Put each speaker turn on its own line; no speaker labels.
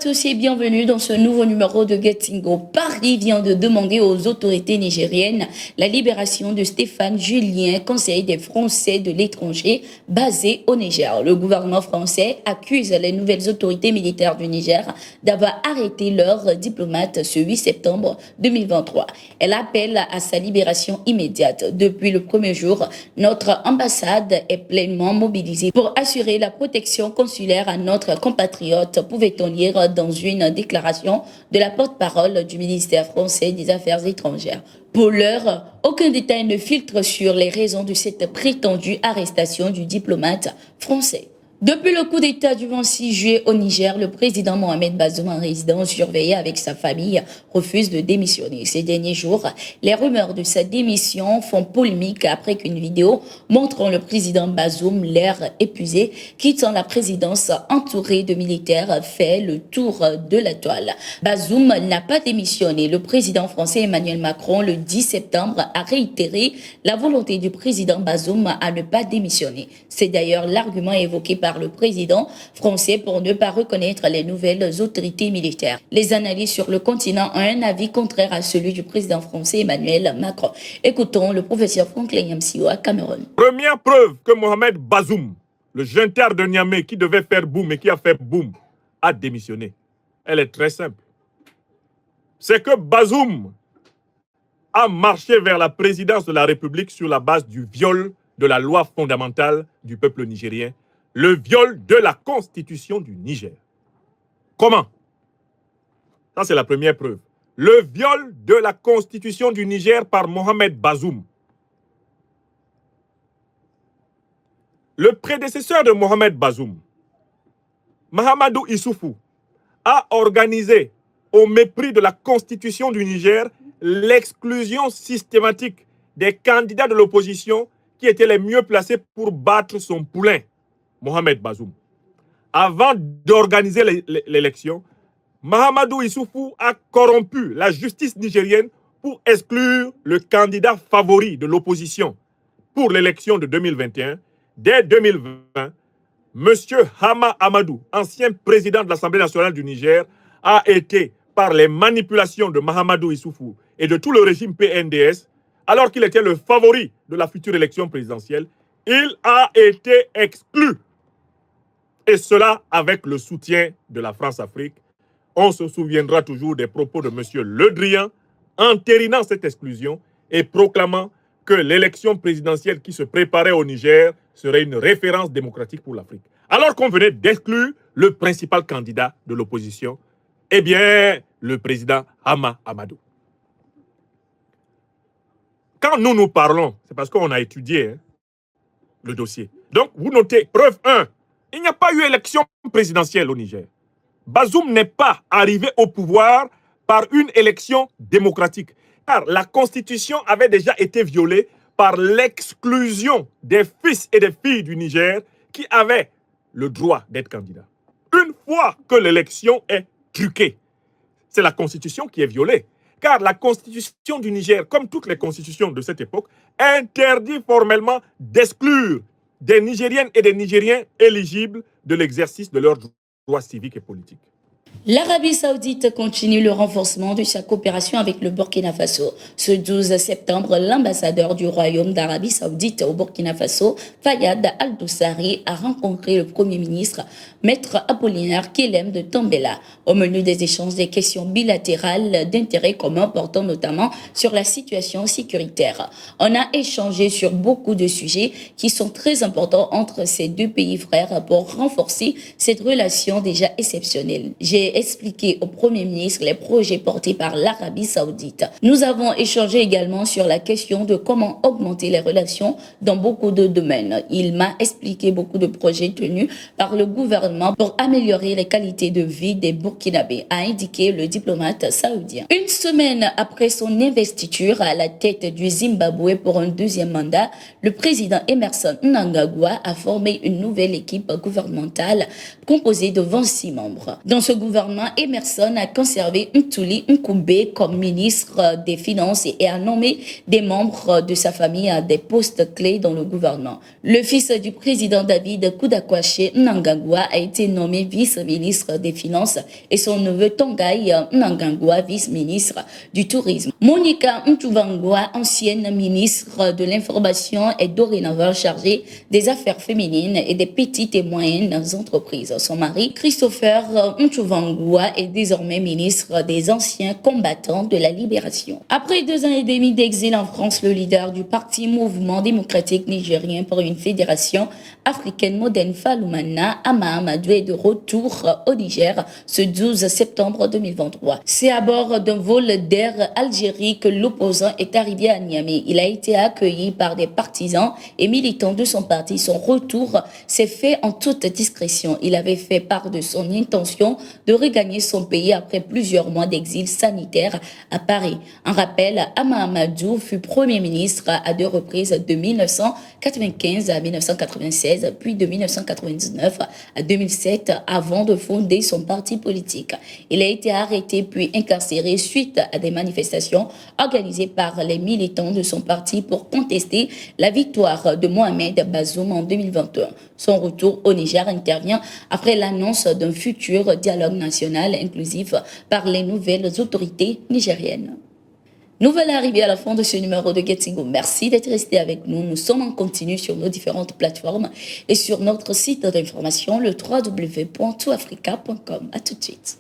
tous et bienvenue dans ce nouveau numéro de Gettingo. Paris vient de demander aux autorités nigériennes la libération de Stéphane Julien, conseiller des Français de l'étranger basé au Niger. Le gouvernement français accuse les nouvelles autorités militaires du Niger d'avoir arrêté leur diplomate ce 8 septembre 2023. Elle appelle à sa libération immédiate. Depuis le premier jour, notre ambassade est pleinement mobilisée pour assurer la protection consulaire à notre compatriote, pouvait-on lire dans une déclaration de la porte-parole du ministère français des Affaires étrangères. Pour l'heure, aucun détail ne filtre sur les raisons de cette prétendue arrestation du diplomate français. Depuis le coup d'État du 26 juillet au Niger, le président Mohamed Bazoum, en résidence surveillée avec sa famille, refuse de démissionner. Ces derniers jours, les rumeurs de sa démission font polémique après qu'une vidéo montrant le président Bazoum, l'air épuisé, quittant la présidence entouré de militaires, fait le tour de la toile. Bazoum n'a pas démissionné. Le président français Emmanuel Macron, le 10 septembre, a réitéré la volonté du président Bazoum à ne pas démissionner. C'est d'ailleurs l'argument évoqué par le président français pour ne pas reconnaître les nouvelles autorités militaires. Les analystes sur le continent ont un avis contraire à celui du président français Emmanuel Macron. Écoutons le professeur Franklin Yamsio à Cameroun.
Première preuve que Mohamed Bazoum, le junteur de Niamey qui devait faire boum et qui a fait boum, a démissionné. Elle est très simple. C'est que Bazoum a marché vers la présidence de la République sur la base du viol de la loi fondamentale du peuple nigérien, le viol de la constitution du Niger. Comment? Ça, c'est la première preuve. Le viol de la constitution du Niger par Mohamed Bazoum. Le prédécesseur de Mohamed Bazoum, Mahamadou Issoufou, a organisé, au mépris de la constitution du Niger, l'exclusion systématique des candidats de l'opposition qui étaient les mieux placés pour battre son poulain, Mohamed Bazoum. Avant d'organiser l'élection, Mahamadou Issoufou a corrompu la justice nigérienne pour exclure le candidat favori de l'opposition pour l'élection de 2021. Dès 2020, M. Hama Amadou, ancien président de l'Assemblée nationale du Niger, a été, par les manipulations de Mahamadou Issoufou et de tout le régime PNDS, alors qu'il était le favori de la future élection présidentielle, il a été exclu. Et cela avec le soutien de la France-Afrique. On se souviendra toujours des propos de M. Le Drian, entérinant cette exclusion et proclamant que l'élection présidentielle qui se préparait au Niger serait une référence démocratique pour l'Afrique. Alors qu'on venait d'exclure le principal candidat de l'opposition, eh bien, le président Hama Amadou. Quand nous parlons, c'est parce qu'on a étudié le dossier. Donc, vous notez, preuve 1, il n'y a pas eu élection présidentielle au Niger. Bazoum n'est pas arrivé au pouvoir par une élection démocratique. Car la Constitution avait déjà été violée par l'exclusion des fils et des filles du Niger qui avaient le droit d'être candidats. Une fois que l'élection est truquée, c'est la Constitution qui est violée. Car la Constitution du Niger, comme toutes les constitutions de cette époque, interdit formellement d'exclure des Nigériennes et des Nigériens éligibles de l'exercice de leurs droits civiques et politiques.
L'Arabie Saoudite continue le renforcement de sa coopération avec le Burkina Faso. Ce 12 septembre, l'ambassadeur du Royaume d'Arabie Saoudite au Burkina Faso, Fayad Al-Doussari, a rencontré le Premier ministre, Maître Apollinaire Kelem de Tambela. Au menu des échanges, des questions bilatérales d'intérêt commun portant notamment sur la situation sécuritaire. On a échangé sur beaucoup de sujets qui sont très importants entre ces deux pays frères pour renforcer cette relation déjà exceptionnelle. J'ai expliqué au Premier ministre les projets portés par l'Arabie Saoudite. Nous avons échangé également sur la question de comment augmenter les relations dans beaucoup de domaines. Il m'a expliqué beaucoup de projets tenus par le gouvernement pour améliorer les qualités de vie des Burkinabés, a indiqué le diplomate saoudien. Une semaine après son investiture à la tête du Zimbabwe pour un deuxième mandat, le président Emmerson Mnangagwa a formé une nouvelle équipe gouvernementale composée de 26 membres. Dans ce gouvernement, gouvernement Emerson a conservé Ntuli Nkoumbe comme ministre des Finances et a nommé des membres de sa famille à des postes clés dans le gouvernement. Le fils du président David Koudakwache Mnangagwa a été nommé vice-ministre des Finances et son neveu Tongai Mnangagwa vice-ministre du Tourisme. Monica Ntuvangwa, ancienne ministre de l'Information, est dorénavant chargée des affaires féminines et des petites et moyennes entreprises. Son mari, Christopher Ntuvangwa, est désormais ministre des anciens combattants de la libération. Après 2 ans et demi d'exil en France, le leader du parti Mouvement démocratique nigérien pour une fédération africaine moderne, Faloumana Ama Amadou, est de retour au Niger ce 12 septembre 2023. C'est à bord d'un vol d'Air Algérie que l'opposant est arrivé à Niamey. Il a été accueilli par des partisans et militants de son parti. Son retour s'est fait en toute discrétion. Il avait fait part de son intention de regagner son pays après plusieurs mois d'exil sanitaire à Paris. En rappel, Ama Amadou fut Premier ministre à 2 reprises de 1995 à 1996, puis de 1999 à 2007, avant de fonder son parti politique. Il a été arrêté puis incarcéré suite à des manifestations organisées par les militants de son parti pour contester la victoire de Mohamed Bazoum en 2021. Son retour au Niger intervient après l'annonce d'un futur dialogue national inclusif par les nouvelles autorités nigériennes. Nouvelle arrivée à la fin de ce numéro de Gettingo. Merci d'être resté avec nous. Nous sommes en continu sur nos différentes plateformes et sur notre site d'information, le www.toutafrica.com. À tout de suite.